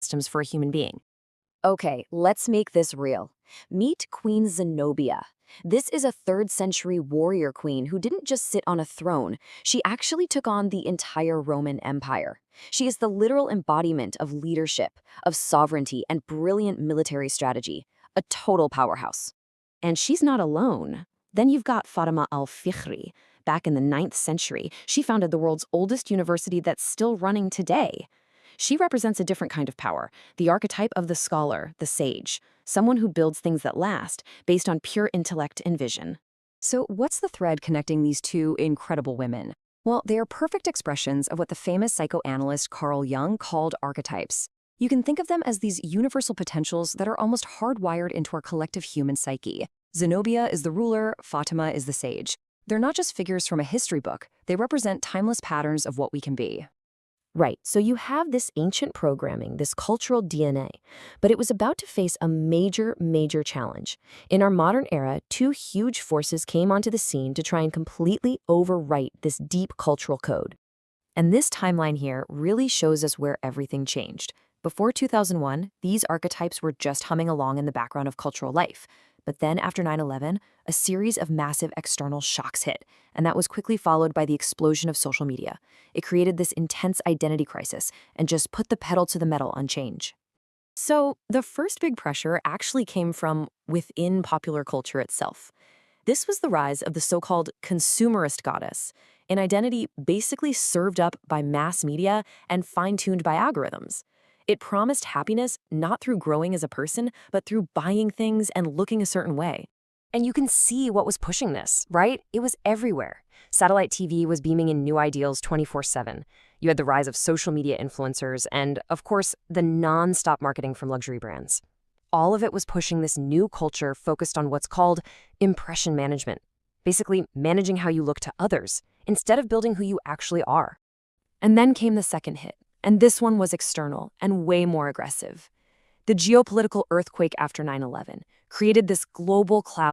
systems for a human being. Okay, let's make this real. Meet Queen Zenobia. This is a 3rd century warrior queen who didn't just sit on a throne, she actually took on the entire Roman Empire. She is the literal embodiment of leadership, of sovereignty, and brilliant military strategy. A total powerhouse. And she's not alone. Then you've got Fatima al-Fikhri. Back in the 9th century, she founded the world's oldest university that's still running today. She represents a different kind of power, the archetype of the scholar, the sage, someone who builds things that last, based on pure intellect and vision. So what's the thread connecting these two incredible women? Well, they are perfect expressions of what the famous psychoanalyst Carl Jung called archetypes. You can think of them as these universal potentials that are almost hardwired into our collective human psyche. Zenobia is the ruler, Fatima is the sage. They're not just figures from a history book, they represent timeless patterns of what we can be. Right, so you have this ancient programming, this cultural DNA, but it was about to face a major challenge. In our modern era, two huge forces came onto the scene to try and completely overwrite this deep cultural code. And this timeline here really shows us where everything changed. Before 2001, these archetypes were just humming along in the background of cultural life. But then after 9/11, a series of massive external shocks hit, and that was quickly followed by the explosion of social media. It created this intense identity crisis and just put the pedal to the metal on change. So the first big pressure actually came from within popular culture itself. This was the rise of the so-called consumerist goddess, an identity basically served up by mass media and fine-tuned by algorithms. It promised happiness not through growing as a person, but through buying things and looking a certain way. And you can see what was pushing this, right? It was everywhere. Satellite TV was beaming in new ideals 24/7. You had the rise of social media influencers and, of course, the non-stop marketing from luxury brands. All of it was pushing this new culture focused on what's called impression management, basically managing how you look to others instead of building who you actually are. And then came the second hit, and this one was external and way more aggressive. The geopolitical earthquake after 9/11 created this global cloud